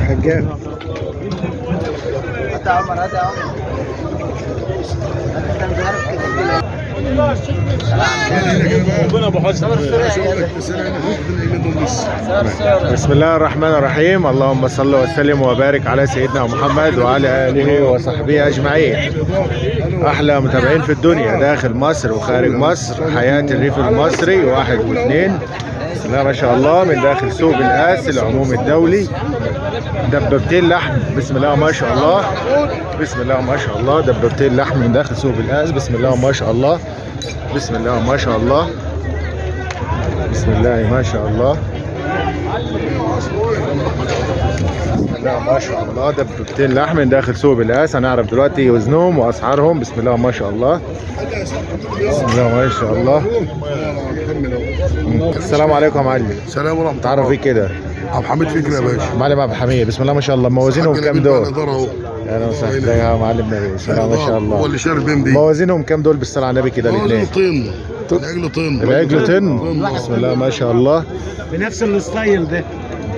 حجاج. هات يا عمر، هات يا عمر. انت مش عارف كده. ربنا ابو حسن. بسم الله الرحمن الرحيم. اللهم صل وسلم وبارك على سيدنا محمد وعلى اله وصحبه اجمعين. احلى متابعين في الدنيا داخل مصر وخارج مصر، حياة الريف المصري واحد واثنين. بسم الله ما شاء الله من داخل سوق القاس العمومي الدولي. دبابتين لحم بسم الله ما شاء الله. بسم الله ما شاء الله، دبابتين لحم من داخل سوق القاس. بسم الله ما شاء الله. بسم الله ما شاء الله. بسم الله ما شاء الله. بسم الله ما شاء الله، دبابتين لحم من داخل سوق القاس. هنعرف دلوقتي وزنهم واسعارهم. بسم الله ما شاء الله. بسم الله ما شاء الله. السلام عليكم يا معلم. سلام ورحمة الله. تعرف ايه كده؟ عبد الحميد فكري يا باشا. معلم عبد الحميد. بسم الله ما شاء الله. موازينهم كام دول؟ اهو. اهلا وسهلا. ازيك يا معلم نبي؟ بسم الله ما شاء الله. هو اللي شارب بين دي. موازينهم كام دول بالصلاه على النبي كده الاثنين؟ طن. العجل طن. العجل طن. بسم الله ما شاء الله. بنفس الستايل ده.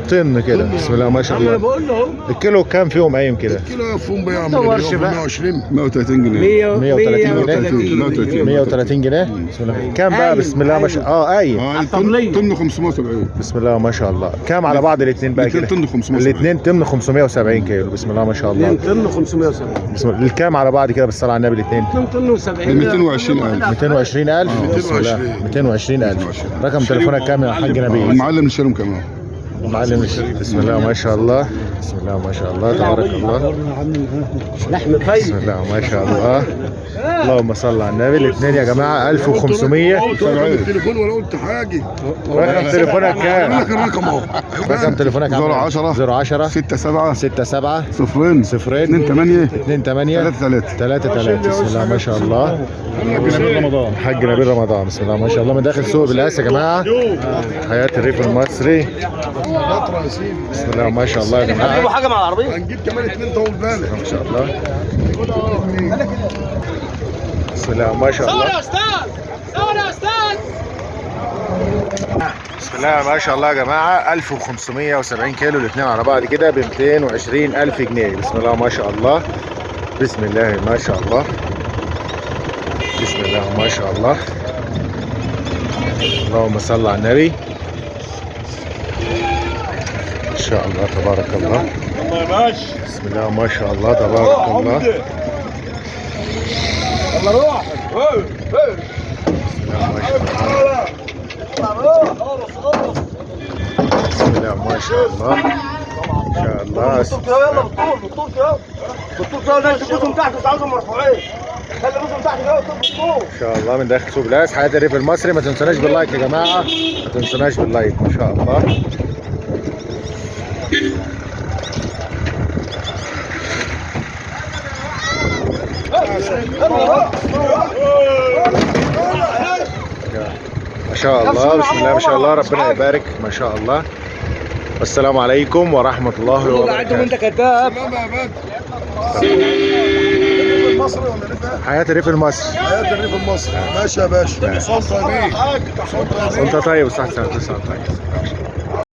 طن كده. بسم الله ما شاء انا الله. بقول له اهو. الكيلو كام فيهم قايم كده؟ كيلو فوم بيعمل دورش بقى. 120 130 جنيه. 130 130. 130 جنيه. بسم الله. كام بقى؟ بسم الله ما شاء الله. قايم. طن 570. بسم الله ما شاء الله. كام على بعض الاثنين بقى كده؟ 200 طن 570. الاثنين طن 570 كيلو. بسم الله ما شاء الله. 2 طن 570. بسم الله. الكام على بعض كده بالصلاه على النبي الاثنين؟ 2 طن و70. 220,000. 220,000. بسم الله. 220,000. رقم تليفونك كام يا حاج نبيل؟ المعلم الشالم كمان. معلم. بسم الله ما شاء الله. بسم الله ما شاء الله. تبارك الله. لحم بسم طيب. الله ما شاء الله. اللهم صل على النبي. الاثنين يا جماعه 1500. التليفون ولا قلت حاجة. رقم تليفونك كام؟ لك الرقم اهو. رقم تليفونك 010 010 67 67 0 0 2 8 2 8 3 3 3. بسم الله ما شاء الله. الحاج نبيل رمضان. بسم الله ما شاء الله من داخل سوق بالقاس يا جماعه. حياه الريف المصري. بسم الله ما شاء الله يا جماعه. هتجيبوا حاجه مع العربيه؟ هنجيب كمان 2 طول بالك. ما شاء الله. بسم الله ما شاء الله. بسم الله ما شاء الله يا جماعه. 1570 كيلو الاثنين على بعض كده ب 220,000 جنيه. بسم الله ما شاء الله. بسم الله ما شاء الله. بسم الله ما شاء الله. اللهم صل على النبي. ما شاء الله تبارك الله. بسم الله ما شاء الله تبارك الله. يلا روح. بسم الله ما شاء الله. ما شاء الله. يلا بالطول كده. بالطول كده لازم تبوسهم تحت، مش عاوزهم مرفوعين. خلي بوسهم تحت كده بالطول. ما شاء الله من داخل سوق القاس. حياة الريف المصري. ما تنسوناش باللايك يا جماعة. ما تنسوناش باللايك. ما شاء الله. ما شاء الله. بسم الله ما شاء الله. ربنا يبارك. ما شاء الله. والسلام عليكم ورحمة الله وبركاته. وانت كذاب. المصري ولا رفاق؟ حياة الريف المصري. حياة الريف المصري. ماشي يا باشا. صوت طيبين. انت طيب. صح. طيب.